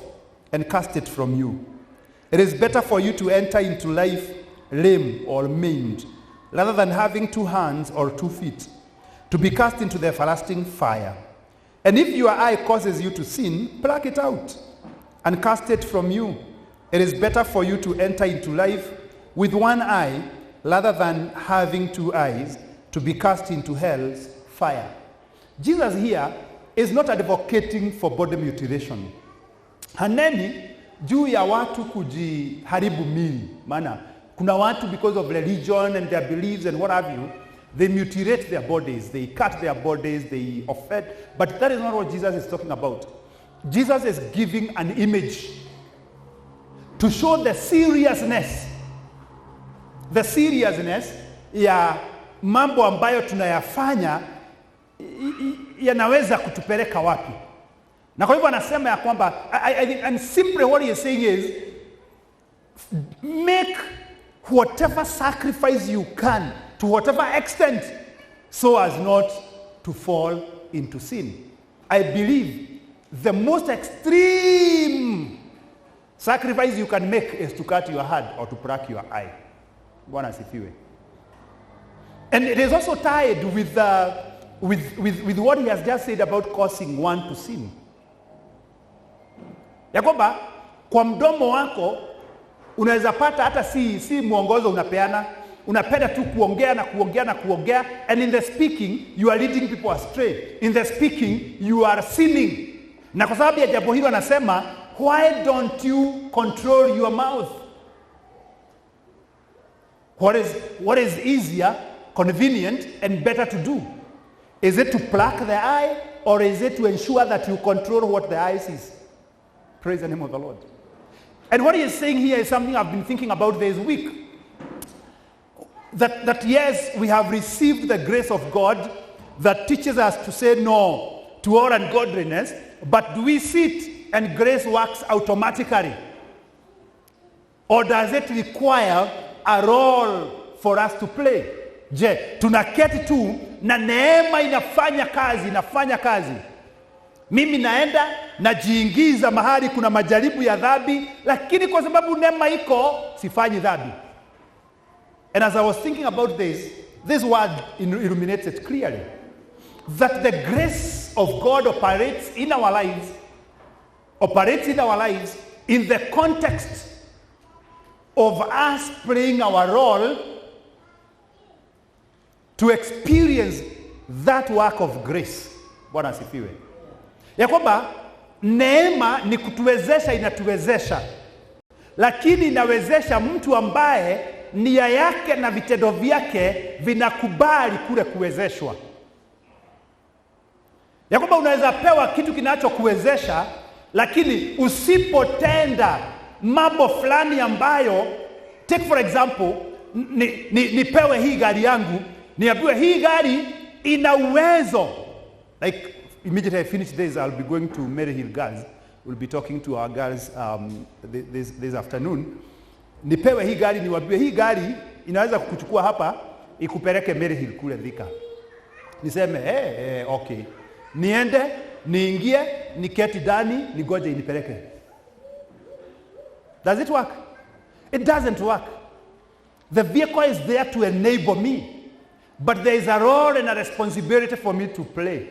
and cast it from you. It is better for you to enter into life lame or maimed, rather than having 2 hands or 2 feet, to be cast into the everlasting fire. And if your eye causes you to sin, pluck it out and cast it from you. It is better for you to enter into life with 1 eye, rather than having 2 eyes, to be cast into hell's fire. Jesus here is not advocating for body mutilation. Haneni juu ya watu kujiharibu mili. Maana kuna watu, because of religion and their beliefs and what have you, they mutilate their bodies, they cut their bodies, they offend. But that is not what Jesus is talking about. Jesus is giving an image to show the seriousness ya mambo ambayo tunayafanya yanaweza kutupeleka wapi. Na kwa hivyo anasema ya kwamba, I think, and simply what he is saying is, make whatever sacrifice you can, to whatever extent, so as not to fall into sin. I believe the most extreme sacrifice you can make is to cut your hand or to pluck your eye. Bwana asifiwe. And it is also tied with what he has just said about causing one to sin. Ya kwamba kwa mdomo wako unaweza pata hata si mwongozo unapeana, unapenda tu kuongea, and in the speaking you are leading people astray. In the speaking you are sinning. Na kwa sababu ya jambo hilo anasema, why don't you control your mouth? What is easier, convenient and better to do? Is it to pluck the eye, or is it to ensure that you control what the eye sees? Praise the name of the Lord. And what he is saying here is something I've been thinking about this week. That yes, we have received the grace of God that teaches us to say no to all ungodliness, but do we sit and grace works automatically? Or does it require a role for us to play? Je, tunaketi tu na neema inafanya kazi. Mimi naenda najiingiza mahali kuna majaribu ya dhambi, lakini kwa sababu neema iko sifanyi dhambi. And as I was thinking about this word illuminates it clearly. That the grace of God operates in our lives in the context of us playing our role to experience that work of grace. Bwana asifiwe. Ya kwamba neema ni kutuwezesha, inatuwezesha. Lakini inawezesha mtu ambaye nia yake na vitendo vyake vinakubali kule kuwezeshwa. Ya kwamba unaweza pewa kitu kinachokuwezesha, lakini usipotenda mambo fulani ambayo, take for example, nipewe hii gari yangu, niambiwe hii gari ina uwezo. Like immediately I finish this, I'll be going to Maryhill Girls. We'll be talking to our girls this afternoon. Nipewe hii gari, niwaambie hii gari inaweza kukuchukua hapa ikupeleke Maryhill kule Thika. Niseme okay. Niende, niingie, niketi ndani, nigoje inipeleke. Does it work? It doesn't work. The vehicle is there to enable me, but there is a role and a responsibility for me to play.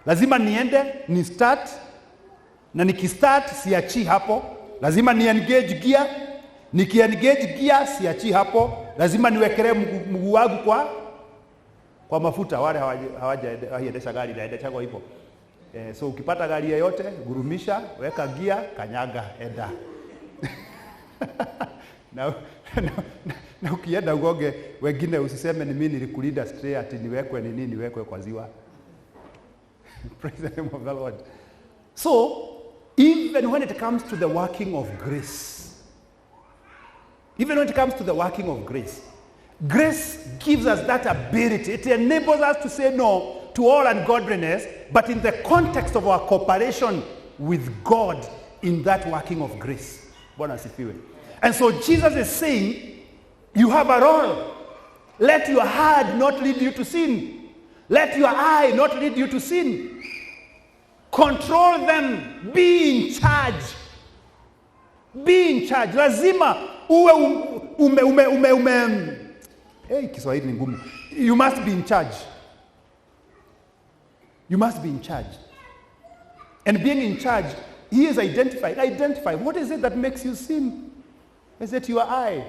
Lazima niende, ni start, na nikistart siachi hapo. Lazima ni engage gear, niki-engage gear siachi hapo. Lazima niwekele mguu wangu kwa mafuta. Wale hawajaendesha gari, naendesha kwa hivyo. So ukipata gari yoyote, gurumisha, weka gear, kanyaga, enda. Na ukienda ugoge wengine usiseme ni mimi nilikulinda stray ati niwekwe kwa ziwa. Praise the name of the Lord. So, even even when it comes to the working of grace, grace gives us that ability. It enables us to say no to all ungodliness, but in the context of our cooperation with God in that working of grace. And so Jesus is saying, you have a role. Let your heart not lead you to sin. Let your eye not lead you to sin. Control them. Be in charge. Be in charge. Lazima uwe Hey, Kiswahili ni ngumu. You must be in charge. You must be in charge. And being in charge, he is identified. Identify. What is it that makes you sin? Is it your eye?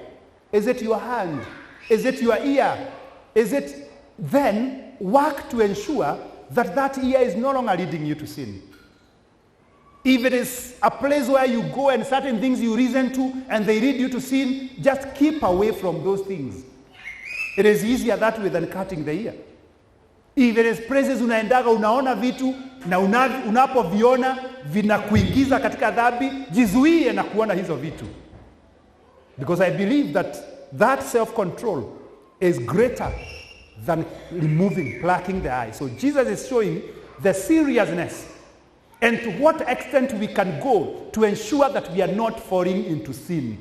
Is it your hand? Is it your ear? Is it then work to ensure that that ear is no longer leading you to sin? If it is a place where you go and certain things you reason to and they lead you to sin, just keep away from those things. It is easier that way than cutting the ear. If it is places unaendaga unaona vitu na unapoviona vinakuingiza katika dhambi, jizuie na kuona hizo vitu. Because I believe that self-control is greater than plucking the eye. So Jesus is showing the seriousness and to what extent we can go to ensure that we are not falling into sin.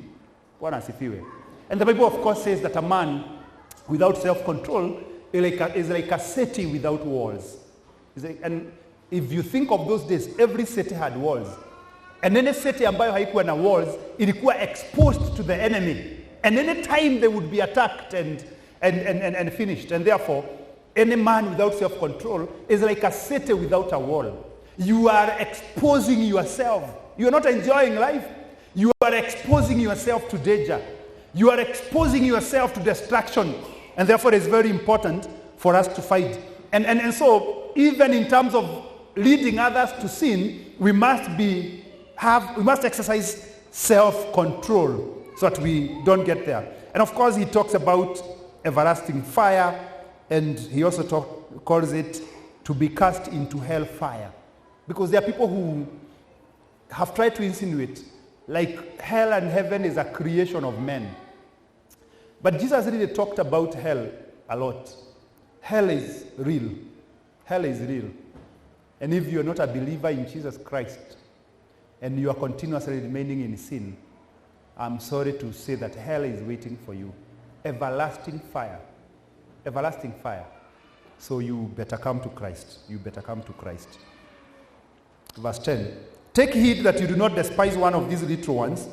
And the Bible, of course, says that a man without self-control is like a city without walls. And if you think of those days, every city had walls. And any city ambayo haikuwa na walls, ilikuwa exposed to the enemy. And any time they would be attacked and finished. And therefore, any man without self-control is like a city without a wall. You are exposing yourself. You are not enjoying life. You are exposing yourself to danger. You are exposing yourself to destruction. And therefore, it's very important for us to fight. And so, even in terms of leading others to sin, we must exercise self-control so that we don't get there. And of course, he talks about everlasting fire, and he also calls it to be cast into hell fire. Because there are people who have tried to insinuate like hell and heaven is a creation of men. But Jesus really talked about hell a lot. Hell is real. Hell is real. And if you're not a believer in Jesus Christ and you are continuously remaining in sin, I'm sorry to say that hell is waiting for you. Everlasting fire. Everlasting fire. So you better come to Christ. You better come to Christ. Verse 10. Take heed that you do not despise one of these little ones,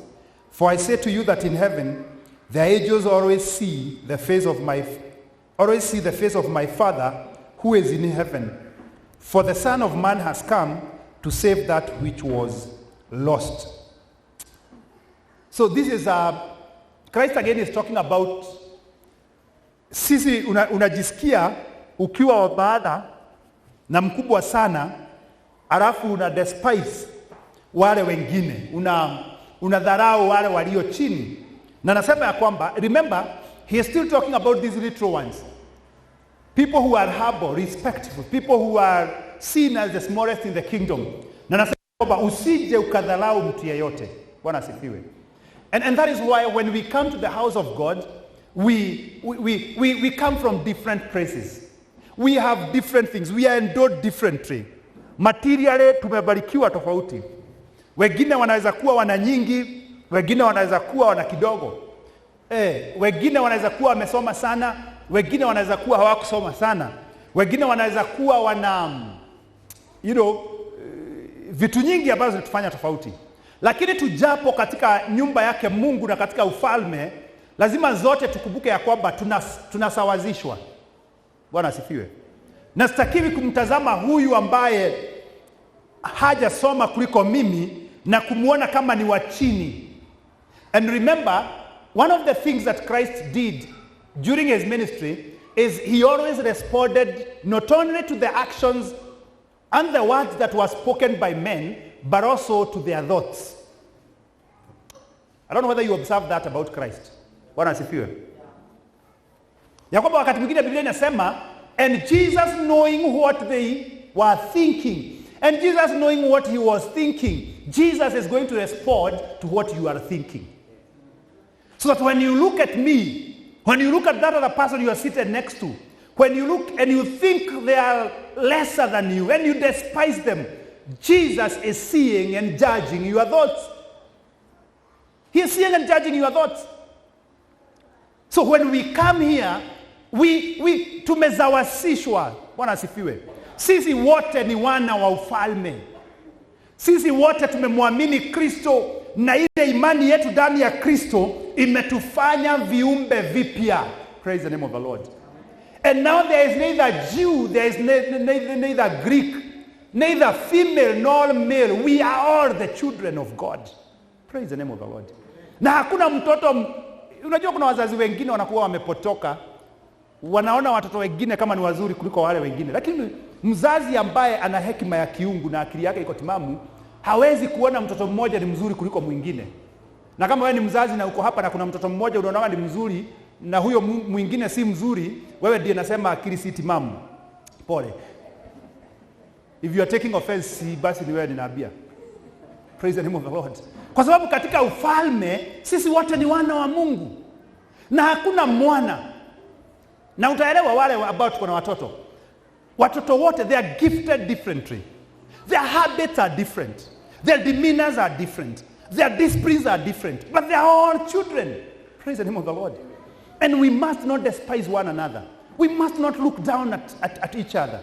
for I say to you that in heaven the angels always see the face of my Father who is in heaven. For the Son of Man has come to save that which was lost. So this is Christ again is talking about sisi unajisikia ukiwa wa baada na mkubwa sana, alafu una despise wale wengine, unadharau wale walio chini. Na nasema ya kwamba, remember, he is still talking about these little ones. People who are humble, respectful, people who are seen as the smallest in the kingdom. Na nasema kwamba usije ukadharau mtu yeyote. Bwana asifiwe. And that is why when we come to the house of God, we come from different places. We have different things. We are endowed differently. Materially tumebarikiwa tofauti. Wengine wanaweza kuwa wana nyingi, wengine wanaweza kuwa wana kidogo. Wengine wanaweza kuwa wamesoma sana, wengine wanaweza kuwa hawakusoma sana. Wengine wanaweza kuwa wana vitu nyingi ambazo zinatufanya tofauti. Lakini tujapo katika nyumba yake Mungu na katika ufalme, lazima zote tukumbuke ya kwamba tunasawazishwa. Bwana asifiwe. Na sitakiwi kumtazama huyu ambaye hajasoma kuliko mimi na kumuona kama ni wa chini. And remember, one of the things that Christ did during his ministry is he always responded not only to the actions and the words that were spoken by men, but also to their thoughts. I don't know whether you observe that about Christ. Bwana asifiwe. Ya kwamba wakati mwingine Biblia inasema, and Jesus knowing what they were thinking. And Jesus, knowing what he was thinking, Jesus is going to respond to what you are thinking. So that when you look at me, when you look at that other person you are seated next to, when you look and you think they are lesser than you and you despise them, Jesus is seeing and judging your thoughts. He is seeing and judging your thoughts. So when we come here, we tumezawasishwa. Bwana asifiwe. Sisi wote ni wana wa ufalme. Sisi wote tumemwamini Kristo, na ile imani yetu ndani ya Kristo imetufanya viumbe vipya. Praise the name of the Lord. And now there is neither Jew, there is neither Greek, neither female nor male. We are all the children of God. Praise the name of the Lord. Na hakuna mtoto, unajua kuna wazazi wengine wanakuwa wamepotoka, wanaona watoto wengine kama ni wazuri kuliko wale wengine. Lakini mzazi ambaye ana hekima ya kiungu na akili yake iko timamu, hawezi kuona mtoto mmoja ni mzuri kuliko mwingine. Na kama wewe ni mzazi na uko hapa na kuna mtoto mmoja unaona ni mzuri na huyo mwingine si mzuri, wewe ndiye nasema akili si timamu. Pole. If you are taking offense, basi ni wewe ninaambia. Praise the name of the Lord. Kwa sababu katika ufalme sisi wote ni wana wa Mungu. Na hakuna mwana. Na utaelewa wale about kuna watoto. Watoto wote, they are gifted differently. Their habits are different. Their demeanors are different. Their disciplines are different. But they are all children. Praise the name of the Lord. And we must not despise one another. We must not look down at each other.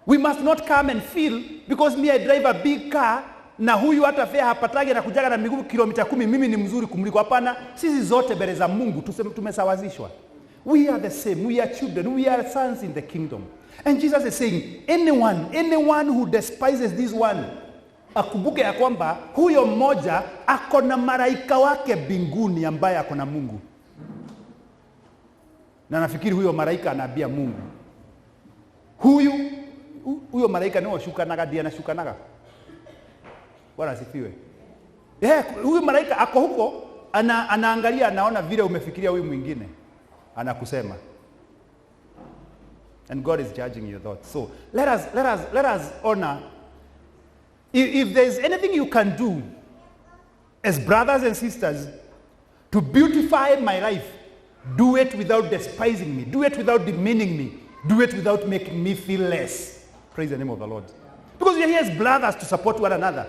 We must not come and feel, because me I drive a big car, na huyu hata fare hapatage na kujaga na miguu kilomita 10, mimi ni mzuri kumliko. Hapana, sisi zote mbele za Mungu tumesawazishwa. We are the same. We are children. We are sons in the kingdom. And Jesus is saying, anyone who despises this one, akumbuke ya kwamba huyo mmoja ako na malaika wake mbinguni ambaye ako na Mungu. Na nafikiri huyo malaika anaambia Mungu, huyo malaika ni washukanaga dia na shukanaga. Bwana asifiwe. Huyo malaika ako huko anaangalia, anaona vile umefikiria huyu mwingine, anakusema. And God is judging your thoughts. So let us honor. If there is anything you can do as brothers and sisters to beautify my life, do it without despising me. Do it without demeaning me. Do it without making me feel less. Praise the name of the Lord. Because we are here as brothers to support one another.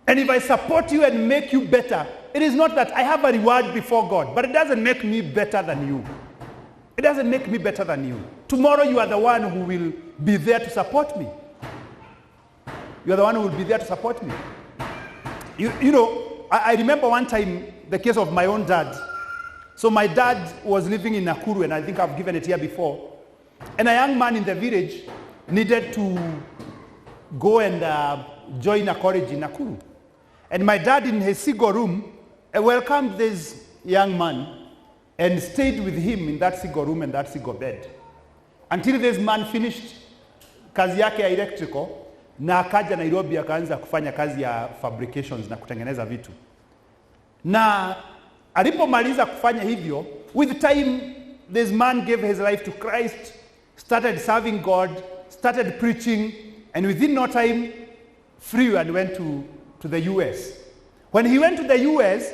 And if I support you and make you better, it is not that I have a reward before God, but it doesn't make me better than you. It doesn't make me better than you. Tomorrow you are the one who will be there to support me. You are the one who will be there to support me. You know, I remember one time the case of my own dad. So my dad was living in Nakuru, and I think I've given it here before. And a young man in the village needed to go and join a college in Nakuru. And my dad, in his single room, welcomed this young man and stayed with him in that single room and that single bed until this man finished kazi yake ya electrical, na akaja Nairobi akaanza kufanya kazi ya fabrications na kutengeneza vitu. Na alipomaliza kufanya hivyo, with time this man gave his life to Christ, started serving God, started preaching, and within no time flew and went to the US. When he went to the US,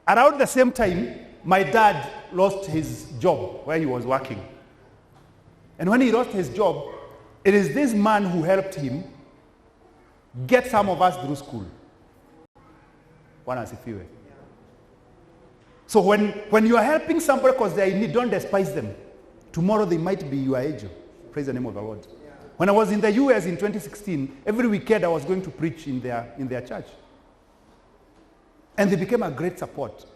around the same time, my dad lost his job where he was working. And when he lost his job, it is this man who helped him get some of us through school. Bwana asifiwe. So when you are helping somebody because they are in need, don't despise them. Tomorrow they might be your age. Praise the name of the Lord. When I was in the US in 2016, every weekend I was going to preach in their church. And they became a great support.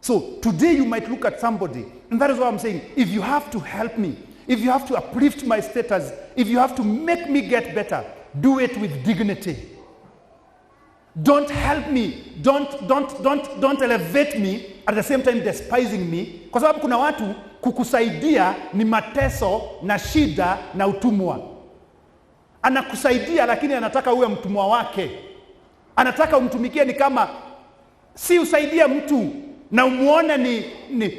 So today you might look at somebody, and that is what I'm saying. If you have to help me, if you have to uplift my status, if you have to make me get better, do it with dignity. Don't help me. Don't elevate me at the same time despising me. Kwa sababu kuna watu kukusaidia ni mateso na shida na utumwa. Anakusaidia lakini anataka uwe mtumwa wake. Anataka umtumikie ni kama si usaidia mtu na umuone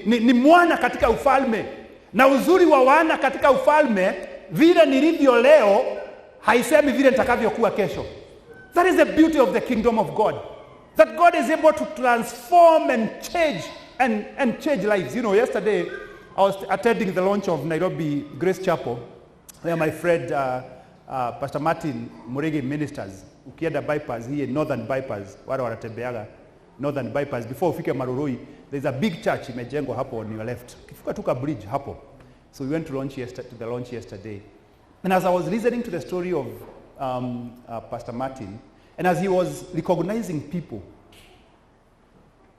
ni mwana katika ufalme. Na uzuri wa wana katika ufalme, vile nilivyo leo, haisemi vile nitakavyokuwa kesho. That is the beauty of the kingdom of God. That God is able to transform and change lives. You know, yesterday I was attending the launch of Nairobi Grace Chapel, where my friend Pastor Martin Murege ministers. Ukienda bypass here, Northern Bypass, wale wanatembeaga Northern Bypass, before ufike Marurui, there's a big church imejengwa hapo on your left. Ukifuka tuka bridge hapo. So we went to the launch yesterday. And as I was listening to the story of Pastor Martin, and as he was recognizing people,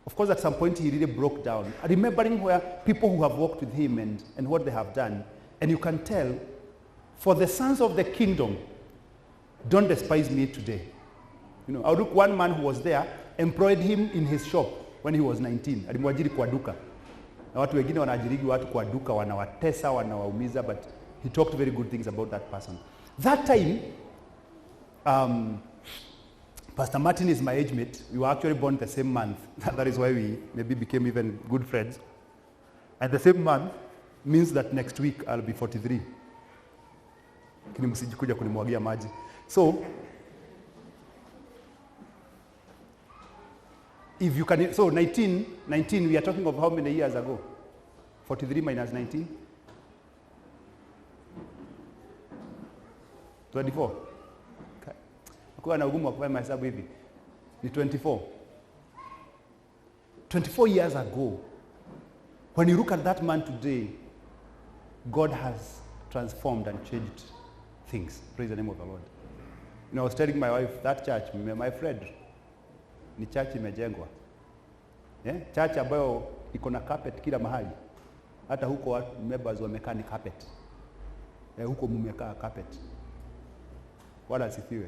of course at some point he really broke down, remembering where people who have walked with him and what they have done. And you can tell, for the sons of the kingdom, don't despise me today. You know, I look, one man who was there, employed him in his shop when he was 19. Alimwajiri kwa duka. Na watu wengine wanaajirigi watu kwa duka, wanawatesa, wanawaumiza, but he talked very good things about that person. That time, Pastor Martin is my age mate. We were actually born the same month. That is why we maybe became even good friends. And the same month means that next week I'll be 43. Kini msijikuja kunimwagia maji. So, if you can, so 19, we are talking of how many years ago? 43 minus 19? 24. Kwa na ugumu wa kufanya mahesabu hivi. Ni 24. 24 years ago, when you look at that man today, God has transformed and changed things. Praise the name of the Lord. You know, I was telling my wife, that church, my friend, ni church imejengwa. Yeah? Church ambayo iko na carpet kila mahali. Hata huko members wamekaa ni carpet. Huko mumekaa carpet. Wala asifiwe.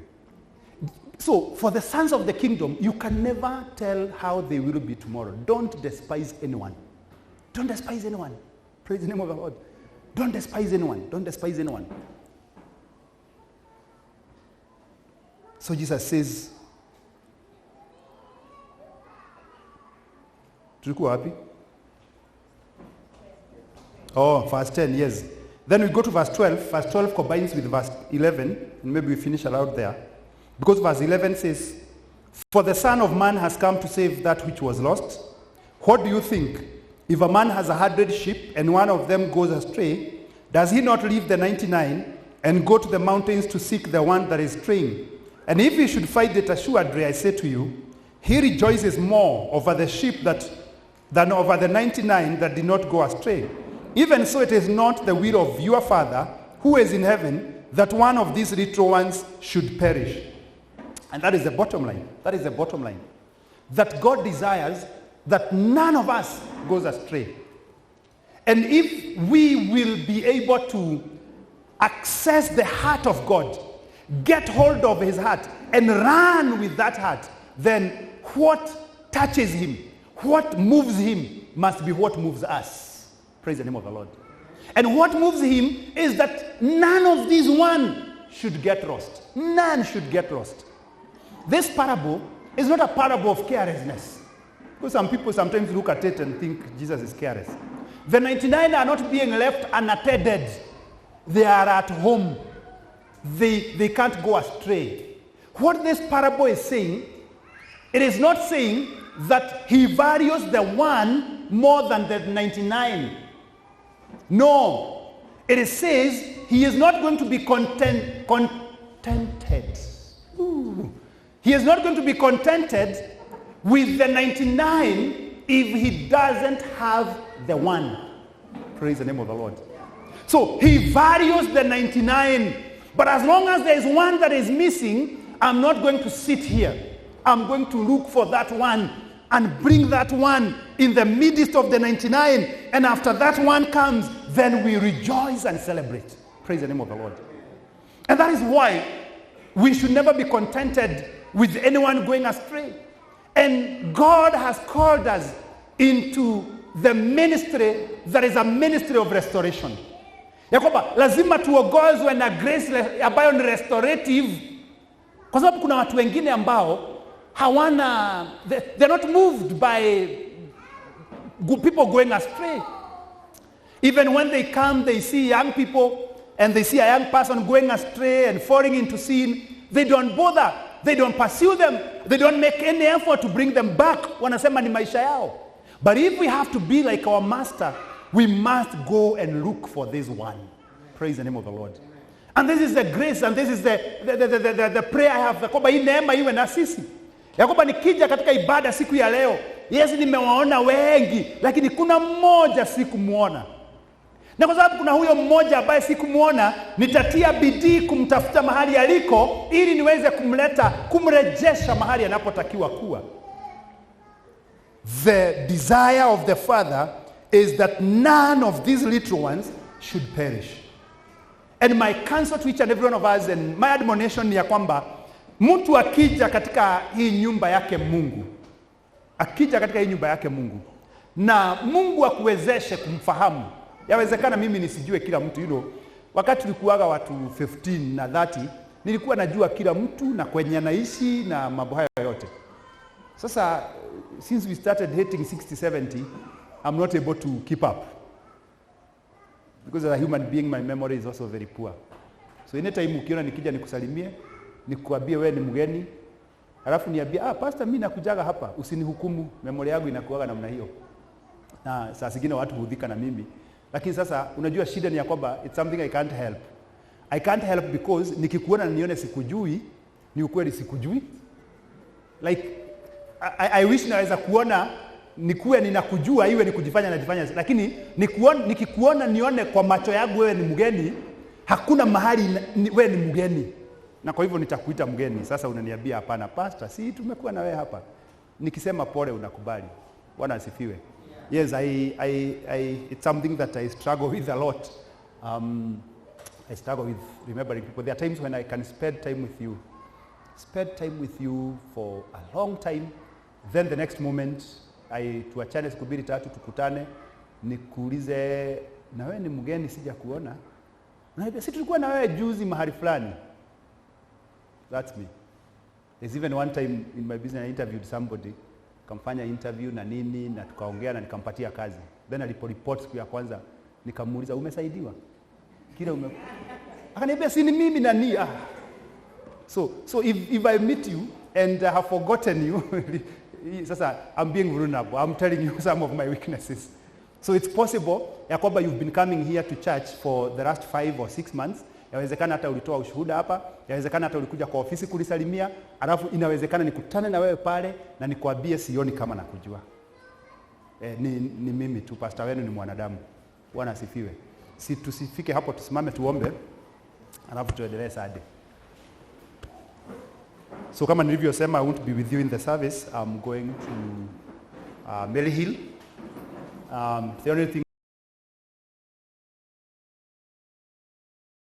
So, for the sons of the kingdom, you can never tell how they will be tomorrow. Don't despise anyone. Don't despise anyone. Praise the name of the Lord. Don't despise anyone. Don't despise anyone. So Jesus says, tulikuwa wapi? Oh, verse 10, yes. Then we go to verse 12. Verse 12 combines with verse 11, and maybe we finish around there. Because verse 11 says, for the Son of Man has come to save that which was lost. What do you think? If a man has 100 sheep and one of them goes astray, does he not leave the 99 and go to the mountains to seek the one that is straying? And if he should find it, assuredly, I say to you, he rejoices more over the sheep than over the 99 that did not go astray. Even so, it is not the will of your Father who is in heaven that one of these little ones should perish. And that is the bottom line. That is the bottom line. That God desires that none of us goes astray. And if we will be able to access the heart of God, get hold of his heart, and run with that heart, then what touches him, what moves him, must be what moves us. Praise the name of the Lord. And what moves him is that none of these one should get lost. None should get lost. This parable is not a parable of carelessness. Because some people sometimes look at it and think Jesus is careless. The 99 are not being left unattended. They are at home. They can't go astray. What this parable is saying, it is not saying that he values the one more than the 99. No. It says he is not going to be contented. Ooh. He is not going to be contented with the 99 if he doesn't have the one. Praise the name of the Lord. So he values the 99. But as long as there is one that is missing, I'm not going to sit here. I'm going to look for that one and bring that one in the midst of the 99. And after that one comes, then we rejoice and celebrate. Praise the name of the Lord. And that is why we should never be contented with anyone going astray. And God has called us into the ministry that is a ministry of restoration. Ya kwamba lazima tuongozwe na grace ambayo ni restorative, kwa sababu kuna watu wengine ambao hawana, they're not moved by people going astray. Even when they come, they see young people and they see a young person going astray and falling into sin, they don't bother. They don't pursue them. They don't make any effort to bring them back. Wanasema ni maisha yao. But if we have to be like our master, we must go and look for this one. Praise the name of the Lord. And this is the grace, and this is the prayer I have. Kwamba hii neema iwe na sisi. Ya kwamba nikija katika ibada siku ya leo, yes, nimewaona wengi, lakini kuna mmoja sikumuona. Na kwa sababu kuna huyo mmoja ambaye sikumuona, nitatia bidii kumtafuta mahali aliko ili niweze kumrejesha mahali anapotakiwa kuwa. The desire of the Father is that none of these little ones should perish. And my counsel to each and every one of us, and my admonition ni ya kwamba mtu akija katika hii nyumba yake Mungu, na Mungu akuwezeshe kumfahamu. Yawezekana mimi nisijue kila mtu, wakati tulikuwaga watu 15 na 30, nilikuwa najua kila mtu na kwenye anaishi na mambo hayo yote. Sasa since we started hitting 60, 70, I'm not able to keep up. Because as a human being, my memory is also very poor. So anytime ukiona nikija nikusalimie, nikuambie wewe ni mgeni, halafu niambie, pastor mimi nakujaga hapa, usinihukumu, memory yangu inakuwaga namna hiyo. Na saa zingine watu hudhika na mimi. Lakini sasa unajua shida ni ya kwamba it's something I can't help. I can't help because nikikuona na nione sikujui, ni ukweli sikujui. Like I wish naweza kuona nikuwe ninakujua iwe ni kujifanya najifanya, lakini nikikuona nione kwa macho yangu wewe ni mgeni, hakuna mahali wewe ni mgeni. Na kwa hivyo nitakuita mgeni. Sasa unaniambia hapana pastor, si tumekuwa na wewe hapa. Nikisema pole unakubali. Bwana asifiwe. Yes, it's something that I struggle with a lot. I struggle with remembering people. There are times when I can spend time with you for a long time. Then the next moment, tuachane siku 2-3 tukutane, nikuulize na wewe ni mgeni sija kuona. Na si tulikuwa na wewe juzi mahali fulani. That's me. There's even one time in my business I interviewed somebody. Kamfanya interview na nini na tukaongea na nikampatia kazi. Then aliporeport siku ya kwanza nikamuuliza umesaidiwa? Akaniambia si ni mimi na ni. So if I meet you and I have forgotten you, sasa I'm being vulnerable. I'm telling you some of my weaknesses. So it's possible ya kwamba you've been coming here to church for the last 5 or 6 months. Yawezekana hata ulitoa ushuhuda hapa, yawezekana hata ulikuja kwa ofisi kulisalimia, alafu inawezekana nikutane na wewe pale na nikwambie sioni kama nakujua. Ni mimi tu, pastor wenu ni mwanadamu. Bwana asifiwe. Si tusifike hapo, tusimame tuombe, alafu tuendelee Saturday. So kama nilivyosema, I won't be with you in the service. I'm going to Melly Hill. The only thing